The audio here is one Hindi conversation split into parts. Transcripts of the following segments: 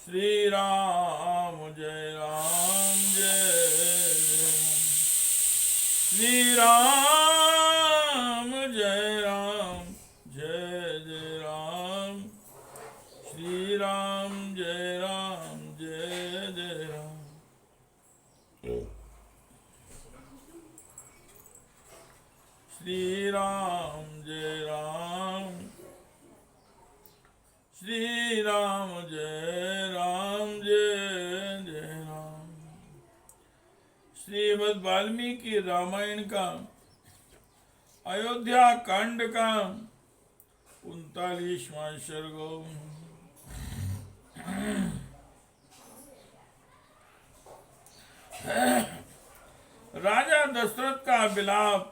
श्री राम जय राम जय राम। श्री राम जय राम जय जय राम। श्री राम जय राम जय जय राम। श्री राम जय राम। श्री राम जय राम जय जय राम। श्रीमद् वाल्मीकि रामायण का अयोध्या कांड का 39वां सर्ग। राजा दशरथ का विलाप,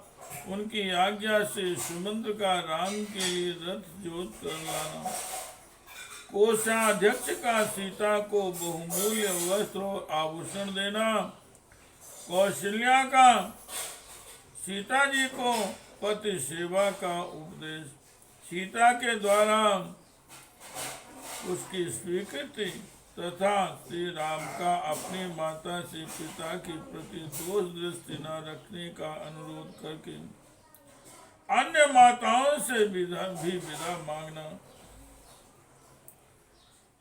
उनकी आज्ञा से सुमंत्र का राम के लिए रथ जोत कर लाना, कोषाध्यक्ष का सीता को बहुमूल्य वस्त्र और आभूषण देना, कौशल्या का सीता जी को पति सेवा का उपदेश, सीता के द्वारा उसकी स्वीकृति तथा श्री राम का अपनी माता से पिता के प्रति दोष दृष्टि न रखने का अनुरोध करके अन्य माताओं से भी विदा मांगना।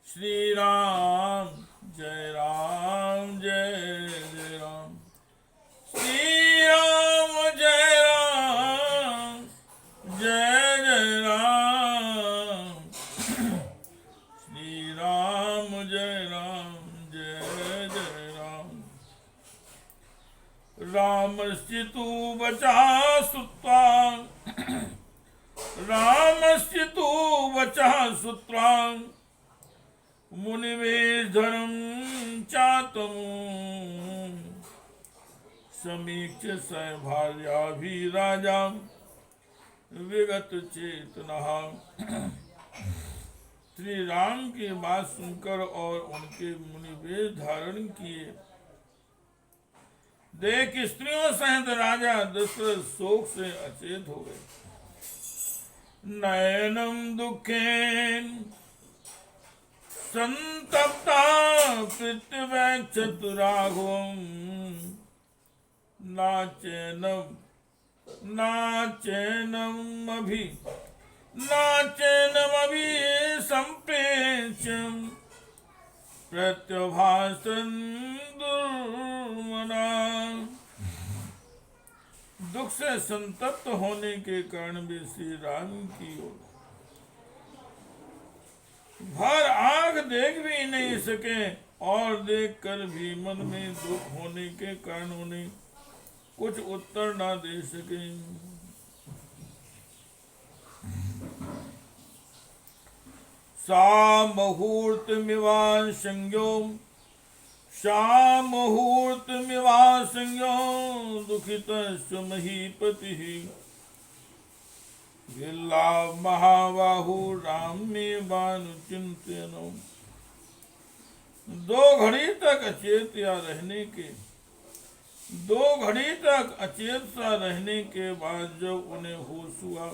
श्री राम जय राम जय जय राम। श्री राम जय राम जय जय राम। श्री राम जय राम जय जय राम। रामस्य तु वचः श्रुत्वा, रामस्य तु वचः श्रुत्वा मुनिवेशधरं चातम् समीक्ष्य स भार्याभिराजा विगत चेतनः। श्री राम की बात सुनकर और उनके मुनिवेश धारण किए देख स्त्रियों सहित राजा दशरथ शोक से अचेत हो गए। नयनम दुखेन संतप्ता पृथ्व्यक्षतु राघवम् नाचैनमभि संप्रेक्ष्य प्रत्यभाषन् दुर्मना। दुख से संतप्त होने के कारण भी श्री राम की ओर भर आंख देख भी नहीं सके और देखकर भी मन में दुख होने के कारण उन्हें कुछ उत्तर ना दे सके। सा मुहूर्तमिवासंज्ञो दुखितस्य महीपतिः गिल्ला महाबाहु राम में बानुचिंतनो। 2 घड़ी तक अचेत सा रहने के बाद जब उन्हें होश हुआ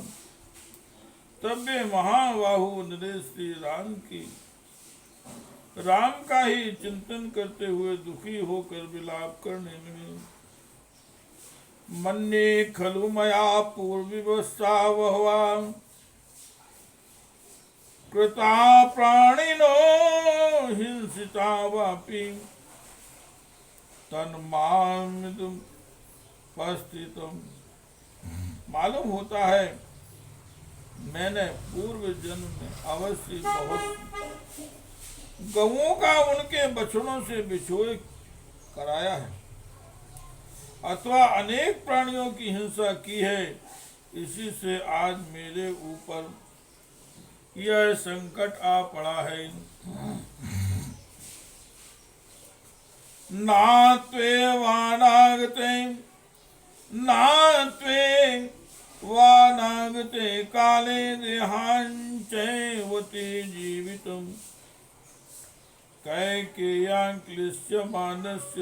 तब वे महाबाहु नरेश श्री राम का ही चिंतन करते हुए दुखी होकर विलाप करने लगे। मन्ये खलु मया पूर्ववस्था बहवा कृता प्राणिनो हिंसिता वापि तन्मामिदं पस्थितम्। मालूम होता है मैंने पूर्व जन्म में अवश्य बहुत गौओं का उनके बछड़ों से बिछोए कराया है अथवा अनेक प्राणियों की हिंसा की है। इसी से आज मेरे ऊपर यह संकट आ पड़ा है। नात्वे वानागते काले देहांचैवते जीवितम् कैकेय्यां क्लिश्यमानस्य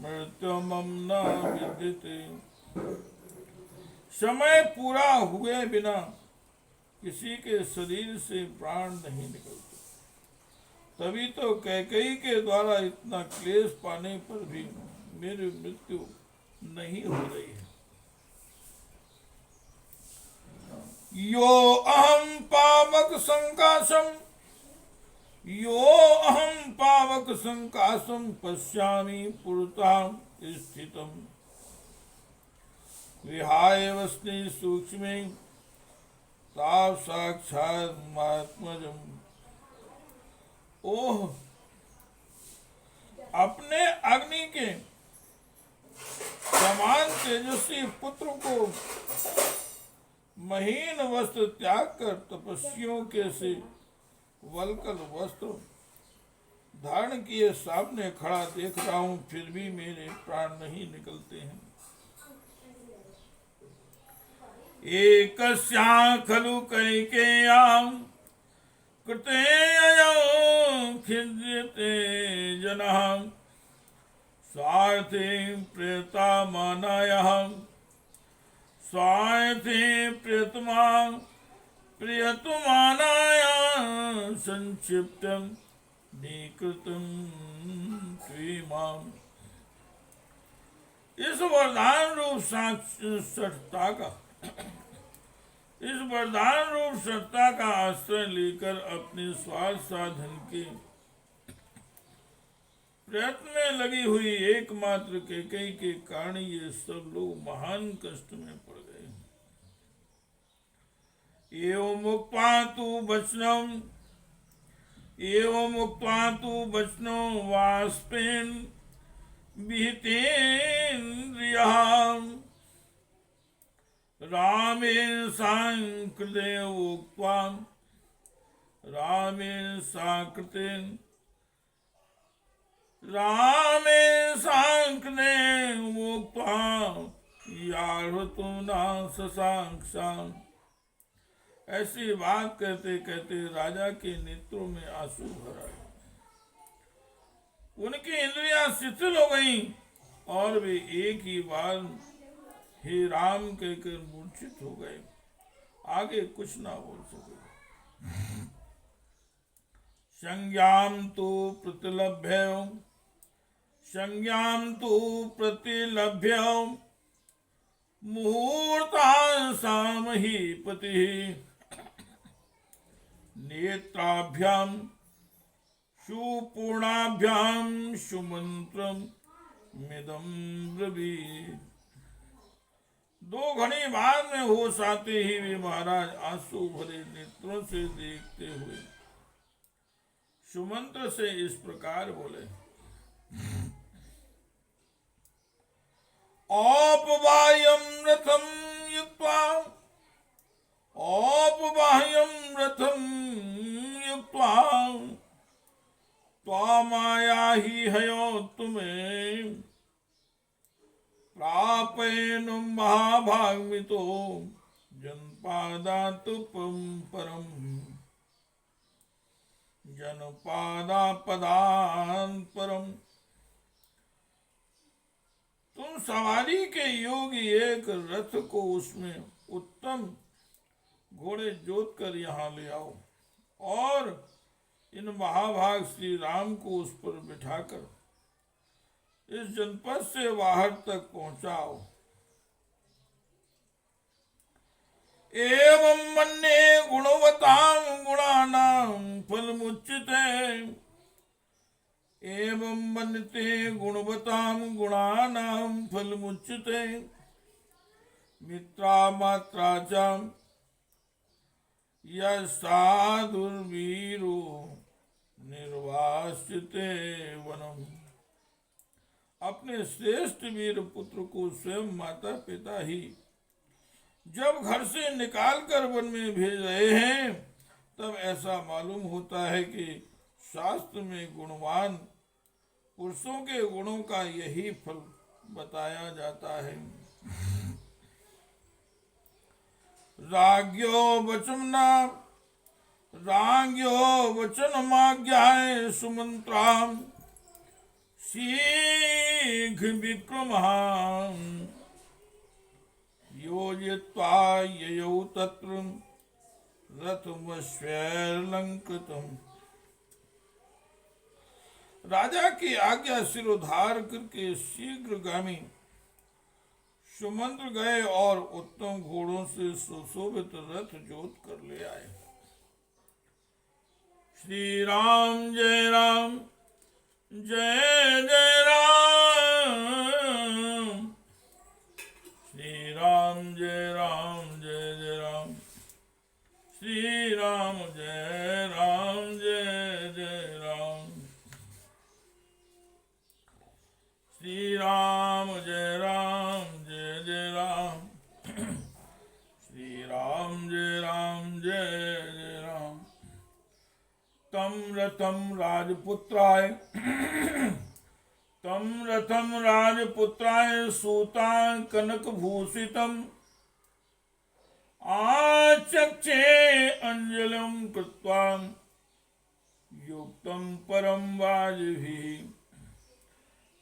मृत्युमं न विद्यते। समय पूरा हुए बिना किसी के शरीर से प्राण नहीं निकलते। तभी तो कैकेयी के द्वारा इतना क्लेश पाने पर भी मेरी मृत्यु नहीं हो रही है। यो अहम पावक संकाशम, यो अहम पावक संकाशम पश्यामि पुरतां स्थितम विहाय वस्नि सूक्ष्मे ताव साक्षात् महात्मजम। ओह, अपने अग्नि के समान तेजस्वी पुत्र को महीन वस्त्र त्याग कर तपस्वियों के से वल्कल वस्त्र धारण किए सामने खड़ा देख रहा हूं, फिर भी मेरे प्राण नहीं निकलते हैं। एकस्या खलु कैकेय्यां कृते खिद्यते जनः स्वार्थे प्रियतमानायाः स्वार्थे प्रियतमानाया संक्षिप्तं निकृतं त्विमाम्। इस वरदान रूप सत्ता का इस वरदान रूप सत्ता का आश्रय लेकर अपने स्वार्थ साधन के प्रयत्न में लगी हुई एकमात्र कैकेयी के कारण ये सब लोग महान कष्ट में पड़ गए। एवं मुक्त्वा तु वचनं वाष्पेन विहितेन्द्रियः रामेण सांकृते उक्त्वा रामेण सांकृते उक्त्वा यार्हतु न शशांक। ऐसी बात कहते कहते राजा के नेत्रों में आंसू भर आए। उनकी इंद्रियां शिथिल हो गईं और वे एक ही बार हे राम कहकर मूर्छित हो गए, आगे कुछ ना बोल सके। संज्ञां तु प्रतिलभ्य मुहूर्तां सामहीपतिः नेत्राभ्यां सुपूर्णाभ्यां सुमंत्रम मिदं ब्रवीत्। 2 घड़ी बाद में होश आते ही वे महाराज आंसू भरे नेत्रों से देखते हुए सुमंत्र से इस प्रकार बोले। औपबाह्यं रथं युक्त्वा त्वामायाहि हयो तुम्हें प्रापयेनुं महाभागमितो जनपादातुपं परम। तुम सवारी के योगी एक रथ को उसमें उत्तम घोड़े जोत कर यहाँ ले आओ और इन महाभाग श्री राम को उस पर बिठाकर इस जनपद से बाहर तक पहुंचाओ। एवं मन्ये गुणवतां गुणानां फलमुच्यते एवं मन्यते गुणवतां गुणानां फलमुच्यते मित्रा मात्रा च यसाधुर्वीरो निर्वास्यते वनम। अपने श्रेष्ठ वीर पुत्र को स्वयं माता पिता ही जब घर से निकाल कर वन में भेज रहे हैं, तब ऐसा मालूम होता है कि शास्त्र में गुणवान पुरुषों के गुणों का यही फल बताया जाता है। राज्ञो वचनमाज्ञाय सुमंत्रां शीघ्र विक्रमः योजयित्वा ययौ तत्र रथमश्वैर्लंकृतम्। राजा की आज्ञा सिरोधार करके शीघ्रगामी सुमंत्र गए और उत्तम घोड़ों से सुशोभित रथ जोत कर ले आए। श्री राम जय राम जय जय राम, श्री राम जय राम जय जय राम, श्री राम जय राम जय जय राम, श्री राम जय राम जय जय राम, श्री राम जय राम जय जय राम। तम रथम राजपुत्राय तम रथम राजपुत्राय सूता कनक भूषितम आचक्षे अंजलिं कृत्वा युक्तम परम वाजभिः।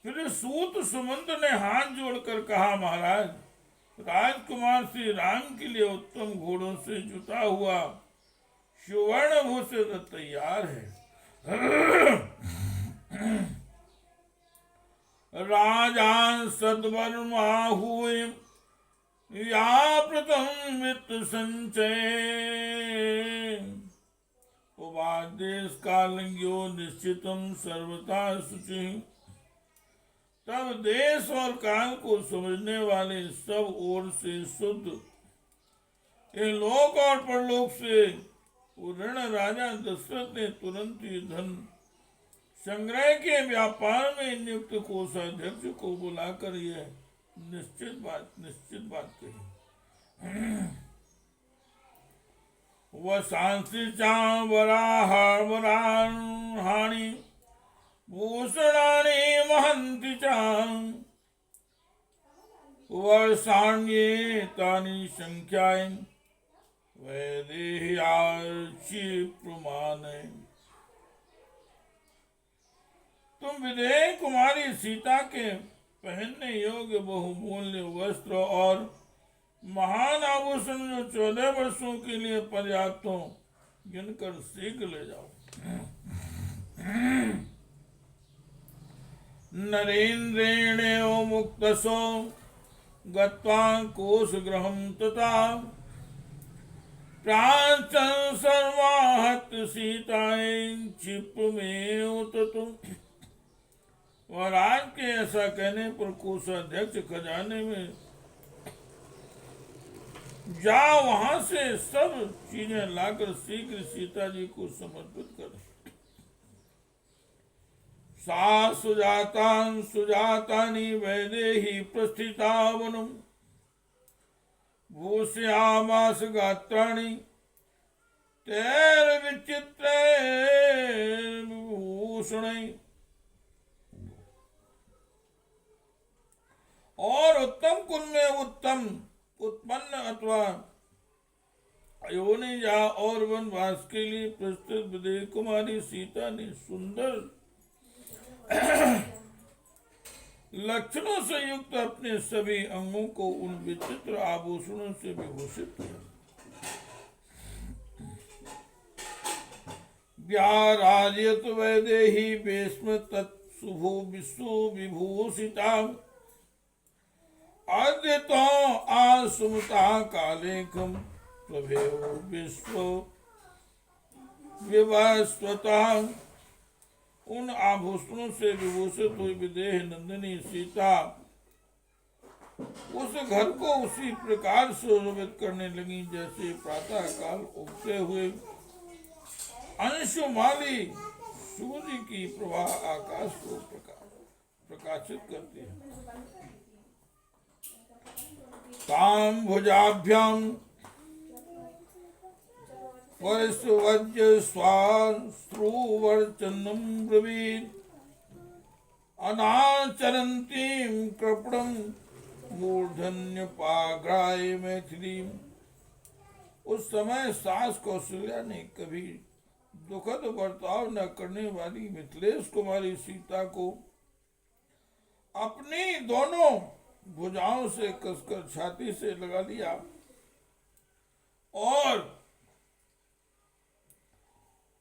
फिर सूत सुमंत ने हाथ जोड़कर कहा, महाराज, राजकुमार श्री राम के लिए उत्तम घोड़ों से जुता हुआ सुवर्ण भूषित तैयार है। राजान सद्वर्मा हुए या प्रथम वित्त संचय उपादेश कालज्ञो निश्चितम सर्वथा शुचि। तब देश और काल को समझने वाले सब ओर से शुद्ध ये लोक और परलोक से उदरण राजा दशरथ ने तुरंत ही धन संग्रह के व्यापार में नियुक्त कोषाध्यक्ष को बुलाकर यह निश्चित बात कही। वह सांसी वराहाणी भूषणानि महन्ति च वर्षाण्येतानि संख्याय वैदेह्यार्चि प्रमाणे। तुम विदेह कुमारी सीता के पहनने योग्य बहुमूल्य वस्त्र और महान आभूषण जो 14 वर्षों के लिए पर्याप्त हो गिनकर शीघ्र ले जाओ। नरेन्द्रेण मुक्तसो गत्वा कोशगृहं तथा प्राचन सर्वाहत सीताएं क्षिप्रमेव ततुम। और राज के ऐसा कहने पर कोषाध्यक्ष खजाने में जा वहां से सब चीजें लाकर शीघ्र सीता जी को समर्पित कर। सा सुजातानि वैदेही प्रस्थिता वनम भूषयामास गात्राणि तैर्विचित्रैर्विभूषणैः। और उत्तम कुल में उत्तम उत्पन्न अथवा अयोनिजा और वनवास के लिए प्रस्तुत विदेह कुमारी सीता ने सुंदर लक्षणों से युक्त अपने सभी अंगों को उन विचित्र आभूषणों से विभूषित किया। व्याराजयत वैदेही वेश्म तत्सुभो विश्व विभूषिता अद्य तो आसुमता कालेकम प्रभेव विश्व विवस्वता। उन आभूषणों से विभूषित हुई विदेह नंदिनी सीता उस घर को उसी प्रकार सुशोभित करने लगी जैसे प्रातः काल उगते हुए अंशुमाली सूर्य की प्रभा आकाश को प्रकाशित करती है। ताम भुजाभ्याम वर्षवज्य स्वाश्रुवर्चनम ब्रवीत अनाचरन्तीं कृपणं मूर्धन्यपाग्राय मैथिली। उस समय सास कौशल्या ने कभी दुखद बर्ताव न करने वाली मिथिलेश कुमारी सीता को अपनी दोनों भुजाओं से कसकर छाती से लगा लिया और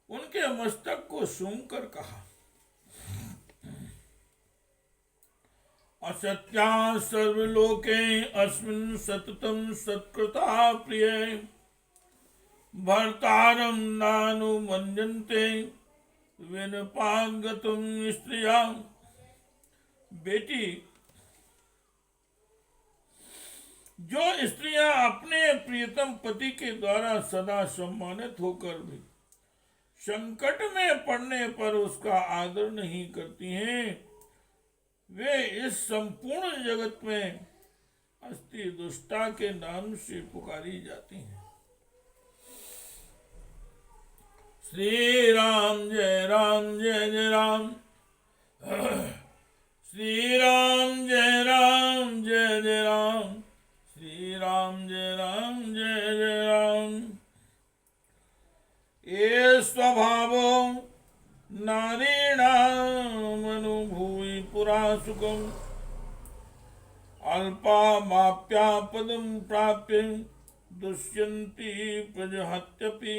उनके मस्तक को सूंघकर कहा, असत्या सर्वलोके अस्मिन् सततं सत्कृता प्रिय भर्तारं नानुमन्यन्ते विनपागतुं स्त्रिया। बेटी, जो स्त्रियां अपने प्रियतम पति के द्वारा सदा सम्मानित होकर भी संकट में पड़ने पर उसका आदर नहीं करती हैं, वे इस संपूर्ण जगत में अस्ति दुष्टा के नाम से पुकारी जाती हैं। श्री राम जय जय राम। श्री राम जय जय राम। श्री राम जय जय राम। ये स्वभावो नारीणाम् अनुभूय पुरा सुखम् अल्पामाप्या पदं प्राप्य दुष्यन्ति प्रजहत्यपि।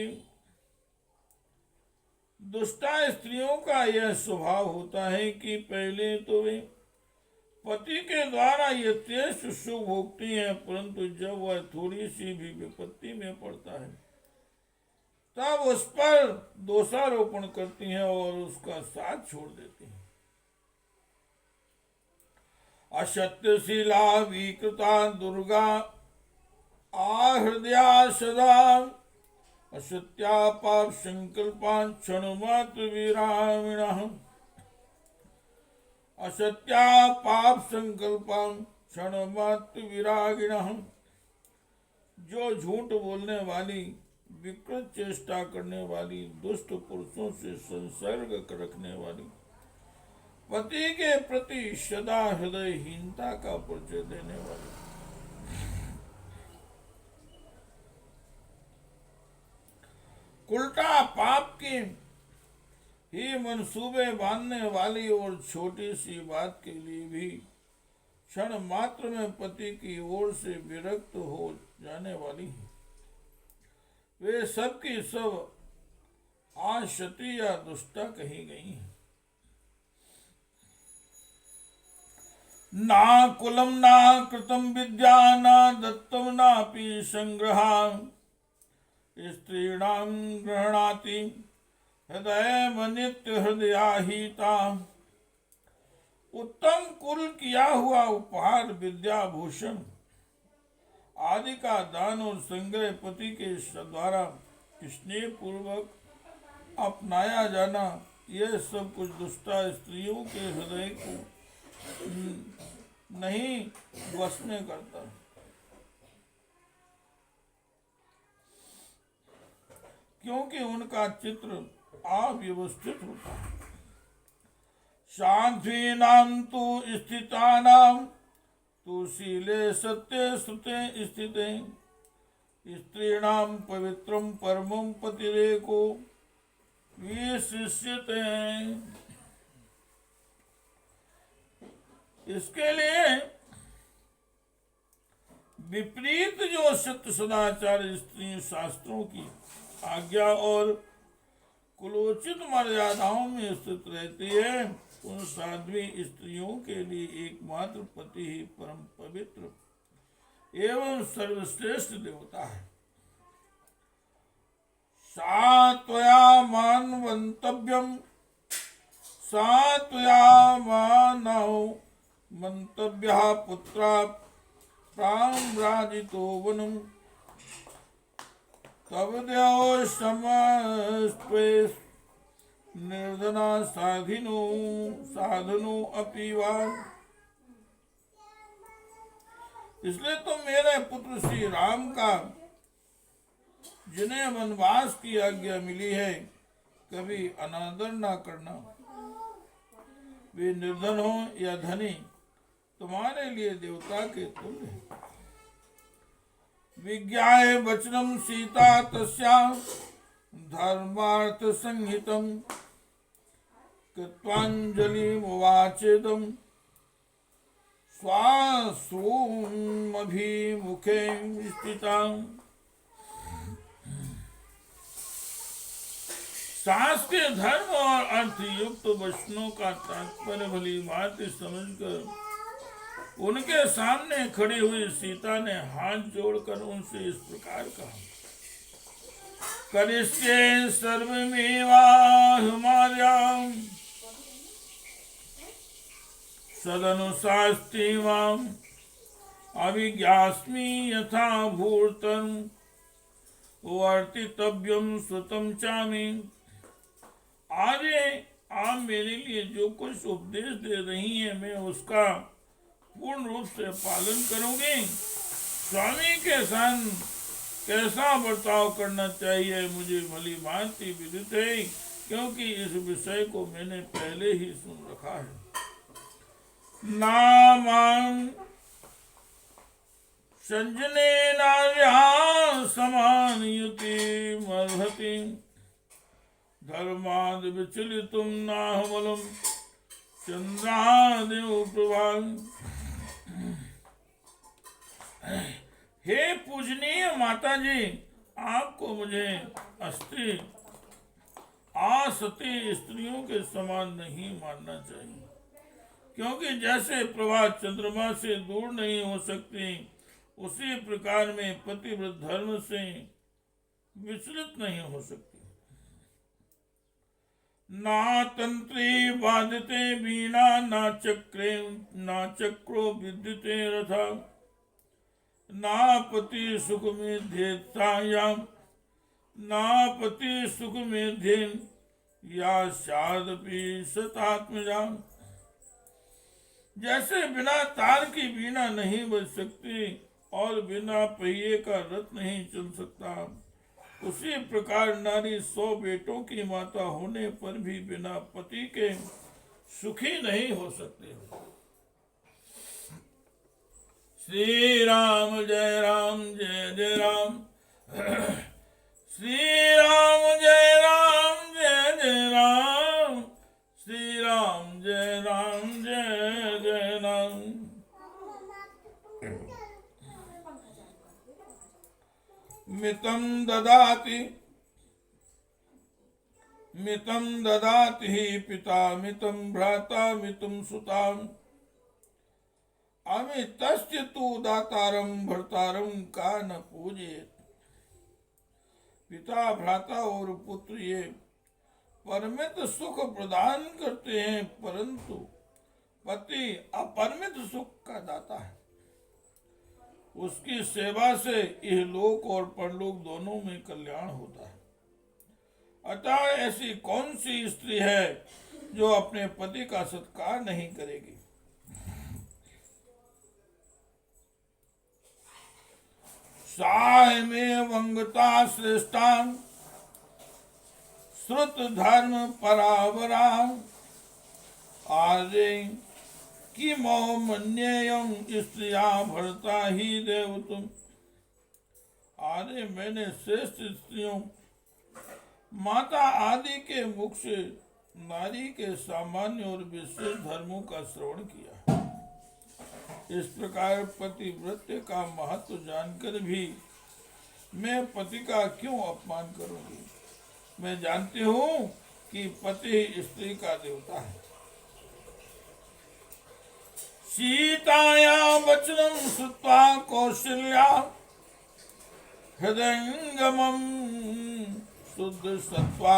दुष्टा स्त्रियों का यह स्वभाव होता है कि पहले तो वे पति के द्वारा यथेष्ट सुख भोगती हैं, परंतु जब वह थोड़ी सी भी विपत्ति में पड़ता है तब उस पर दोषारोपण करती हैं और उसका साथ छोड़ देती हैं। असत्यशीला विकृता दुर्गा आहृदया सदा असत्या पाप संकल्पान् क्षणमात्र विरामिणः। असत्या पाप संकल्पान् क्षणमात्र विरागिणः। जो झूठ बोलने वाली, विकृत चेष्टा करने वाली, दुष्ट पुरुषों से संसर्ग रखने वाली, पति के प्रति सदा हृदयहीनता का परिचय देने वाली, उल्टा पाप की ही मंसूबे बांधने वाली और छोटी सी बात के लिए भी क्षण मात्र में पति की ओर से विरक्त हो जाने वाली है, वे सब की सब आशती या दुष्टा कही गई हैं। ना कुलम ना कृतम विद्या ना दत्तम नापि संग्रहा स्त्रीणां गृह्णाति हृदय नित्य हृदयाहिता। उत्तम कुल किया हुआ उपहार, विद्या भूषण आदि का दान और संग्रह पति के द्वारा स्नेह पूर्वक अपनाया जाना, यह सब कुछ दुष्टा स्त्रियों के हृदय को नहीं वश में करता, क्योंकि उनका चित्र अव्यवस्थित होता है। साध्वीनां तु स्थितानां तु शीले सत्ये श्रुते स्थिते स्त्रीणां पवित्रं परमं पतिरेको विशिष्यते। इसके लिए विपरीत जो सत्य सदाचार स्त्री शास्त्रों की आज्ञा और कुलोचित मर्यादाओं में स्थित रहती है, उन साध्वी स्त्रियों के लिए एकमात्र पति ही परम पवित्र एवं सर्वश्रेष्ठ देवता है। सा त्वया मानवंतव्यम सा त्वया मानव मंतव्यः पुत्रा प्राम्राजितो वनम् तब देव समस्त्वे निर्धना साधनो अपि वा। इसलिए तुम मेरे पुत्र श्री राम का, जिन्हें वनवास की आज्ञा मिली है, कभी अनादर ना करना। वे निर्धन हो या धनी, तुम्हारे लिए देवता के तुल्य है। विज्ञाय वचनम सीता तस्या धर्मार्थ संहितम कृत्वांजलिम वाचेदम स्वाश्रूमभिमुखे स्थिता। सास के धर्म और अर्थ युक्त वचनों का तात्पर्य भली भांति समझकर उनके सामने खड़ी हुई सीता ने हाथ जोड़कर उनसे इस प्रकार कहा, करिष्ये सर्वमेवाहमार्याम् सदनुशास्ति माम् अभिज्ञास्मि यथा भूर्तम् वर्तितव्यम सुतम चामि। आर्य, आप मेरे लिए जो कुछ उपदेश दे रही हैं मैं उसका पूर्ण रूप से पालन करूंगी। स्वामी के संग कैसा बर्ताव करना चाहिए मुझे भली भांति विदित है, क्योंकि इस विषय को मैंने पहले ही सुन रखा है। नामां संजने नार्या समानयुति मर्हति धर्माद विचलितुम नाहमलम चंद्रादेव प्रभां। हे पूजनीय माता जी, आपको मुझे अस्त्री असती स्त्रियों के समान नहीं मानना चाहिए, क्योंकि जैसे प्रभा चंद्रमा से दूर नहीं हो सकती, उसी प्रकार में पतिव्रत धर्म से विचलित नहीं हो सकती। ना तंत्री वादते वीणा ना चक्रो विद्युते रथा ना पति सुख में ध्येतायाम ना पति सुख में ध्येन या शादपि सतात्मजा। जैसे बिना तार की वीणा नहीं बज सकती और बिना पहिए का रथ नहीं चल सकता, उसी प्रकार नारी 100 बेटों की माता होने पर भी बिना पति के सुखी नहीं हो सकती। श्री राम जय राम जय जय राम श्री राम जय राम जय जय राम श्री राम जय जय राम। मितं ददाति हि पिता मितं भ्राता मितं सुताम् अमितस्य तु दातारं भर्तारं का न पूजेत। पिता, भ्राता और पुत्र ये परमित सुख प्रदान करते हैं, परंतु पति अपरिमित सुख का दाता है। उसकी सेवा से यह लोक और परलोक दोनों में कल्याण होता है। अतः ऐसी कौन सी स्त्री है जो अपने पति का सत्कार नहीं करेगी। सायमे वंगता श्रेष्ठा श्रुत धर्म परावरा आर्य कि मन्येयम स्त्रिया भरता ही देव तुम। आर्य, मैंने श्रेष्ठ स्त्रियों माता आदि के मुख से नारी के सामान्य और विशेष धर्मों का श्रवण किया। इस प्रकार पतिव्रत्य का महत्व जानकर भी मैं पति का क्यों अपमान करूंगी। मैं जानती हूँ कि पति स्त्री का देवता है। सीताया वचनम श्रुत्वा कौशल्या हृदयंगमं शुद्ध सत्वा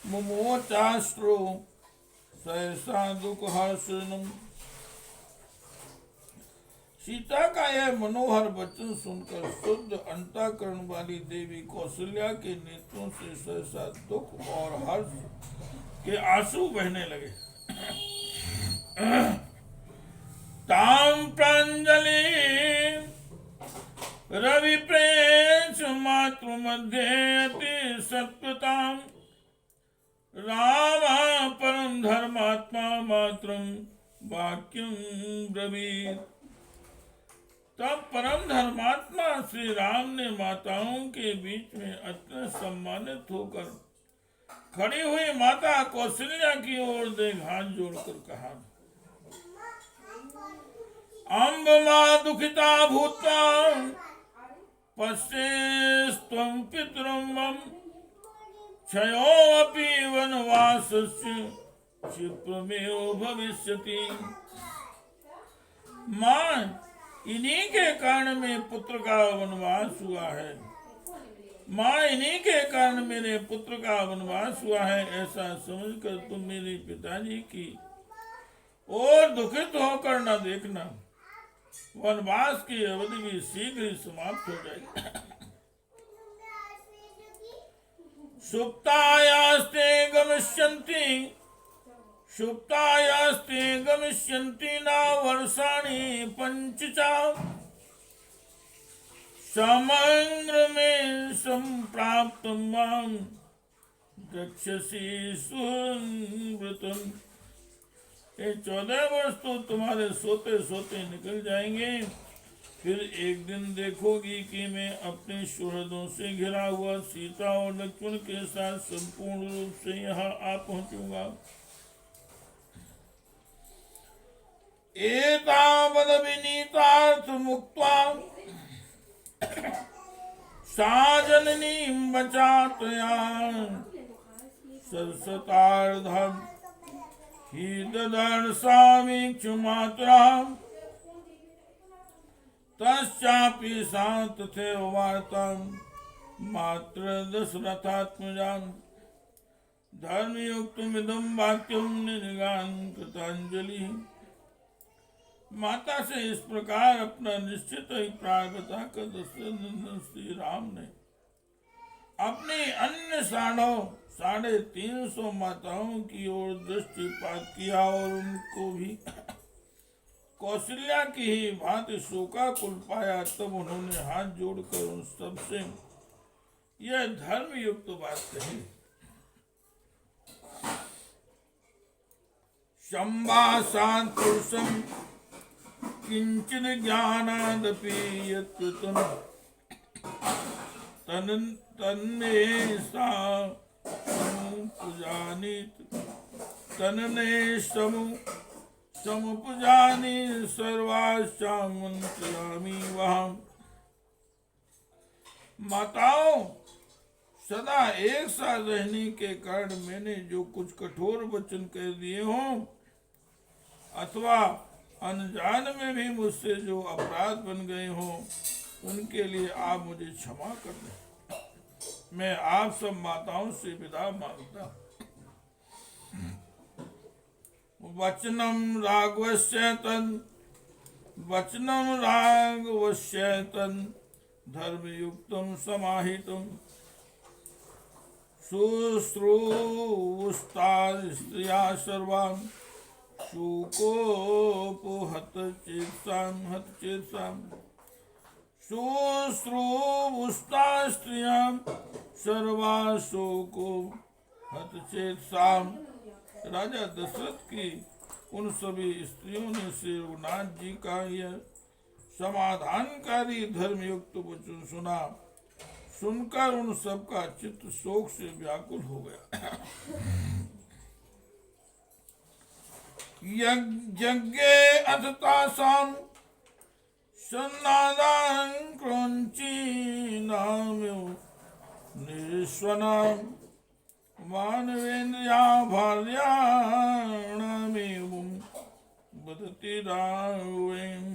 मुमोचाश्रु सहसा दुख हर्षणम। सीता का यह मनोहर वचन सुनकर शुद्ध अंतःकरण वाली देवी कौशल्या के नेत्रों से सहसा दुख और हर्ष के आंसू बहने लगे। ताम प्रांजलि रवि प्रेष मातृ मध्य अति सत्वताम राम परम धर्मात्मा मातृम वाक्यम ब्रवीत। तब परम धर्मात्मा श्री राम ने माताओं के बीच में अत्यंत सम्मानित होकर खड़ी हुई माता कौशल्या की ओर देख हाथ जोड़कर कहा, अम्ब मां दुखिता भूत्वा पश्येस्त्वं पितरं मम क्षयोऽपि वनवासस्य क्षिप्रमेव भविष्यति। मां इन्हीं के कारण में पुत्र का वनवास हुआ है। मां इन्हीं के कारण मेरे पुत्र का वनवास हुआ है, ऐसा समझकर तुम मेरे पिताजी की और दुखित होकर न देखना। वनवास की अवधि भी शीघ्र ही समाप्त हो जाएगी। सुप्तायास्ते गमिष्यन्ति सुप्तायास्ते गमिष्यन्ति न वर्षाणि पंचचा समग्र में संप्राप्त मां गच्छसि सुहृतम्। ये 14 वर्ष तो तुम्हारे सोते सोते निकल जाएंगे, फिर एक दिन देखोगी कि मैं अपने सुहृदों से घिरा हुआ सीता और लक्ष्मण के साथ संपूर्ण रूप से यहाँ आ पहुंचूंगा। एतावद विनीतार्थ मुक्त्वा सा जननीं वचातया सरसतार्धम् हि ददर्शामीक्षुमात्रा तस्यापि सा तथैव वार्तां मात्र दशरथात्मजान् धर्मयुक्तमिदं वाक्यं निजगान कृतांजलि। माता से इस प्रकार अपना निश्चित अभिप्राय बताकर दशरथ श्री राम ने अपनी अन्य 350 माताओं की ओर दृष्टिपात किया और उनको भी कौशल्या की ही भांति शोकाकुल पाया। तब उन्होंने हाथ जोड़कर उन सबसे यह धर्म युक्त बात कही। संभाषात् पुरुषं किंचिद ज्ञानादपि यत्कृतं तन्मे सा समुपजानीत तन्ने समुपजानी सर्वाश्चां मंत्रयामि वहम्। माताओं, सदा एक साथ रहने के कारण मैंने जो कुछ कठोर वचन कह दिए हों अथवा अनजान में भी मुझसे जो अपराध बन गए हों, उनके लिए आप मुझे क्षमा कर दें। मैं आप सब माताओं से विदा मांगता। वचनम राघवस्य तन् धर्मयुक्तं समाहितं शुश्रूषुस्ता स्त्रिया सर्वान् शुकोपहत चेतसां शुश्रूषुस्ता स्त्रियां सर्वा शोकोपहत चेतसां। राजा दशरथ की उन सभी स्त्रियों ने श्री रघुनाथ जी का यह समाधानकारी धर्मयुक्त वचन सुना। सुनकर उन सबका चित्त शोक से व्याकुल हो गया। यज्ञे अथ तासां सन्नादां क्रौञ्चीनाम्यो निःश्वनां मानवेन्द्रिया भार्याणामेवं वदति राघवेन।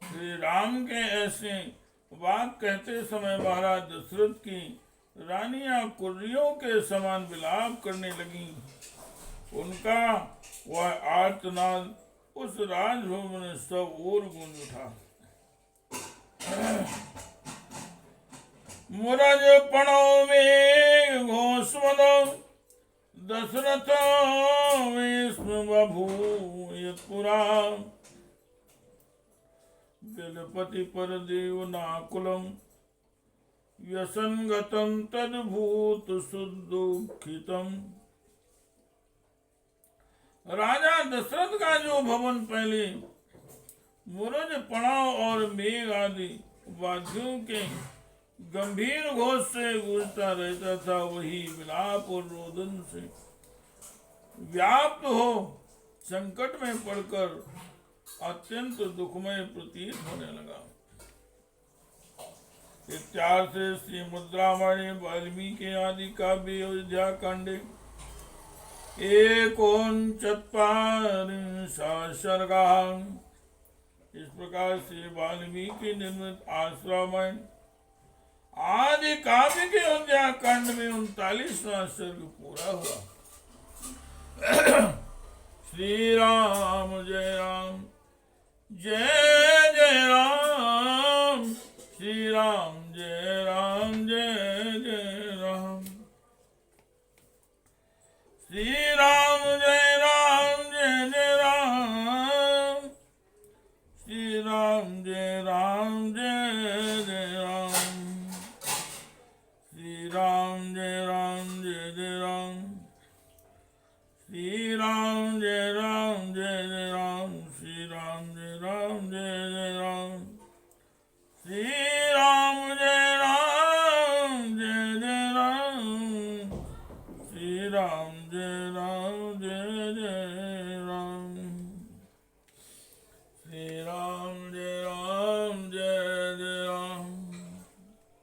श्री राम के ऐसे वाक कहते समय महाराज दशरथ की रानियां कुर्रियों के समान विलाप करने लगी। उनका वह आर्तनाद उस राजभवन में सब ओर गूंज उठा। मुरज पणो में घोषमदो दशरथ बभूयपुरा जलपति पर देव नाकुलम व्यसनगतं तद्भूत सुदुखितम्। राजा दशरथ का जो भवन पहले मुरज पड़ाव और मेघ आदि वाद्यों के गंभीर घोष से गूंजता रहता था, वही विलाप और रोदन से व्याप्त हो संकट में पड़कर अत्यंत दुखमय प्रतीत होने लगा। इत्यार्थ श्रीमद् रामायणे वाल्मीकि आदि काव्ये अयोध्या कांडे एकोनचत्वारिंशः सर्गाः। इस प्रकार से वाल्मीकि निर्मित आर्ष रामायण आदि काव्य के अयोध्या कांड में 39वां सर्ग पूरा हुआ। श्री राम जय राम जय जय राम, श्री राम जय राम जय जय राम, श्री राम जय राम जय जय राम, श्री राम जय राम जय जय राम, श्री राम जय राम जय जय राम, श्री राम जय राम जय जय राम, श्री राम जय राम जय जय राम, श्री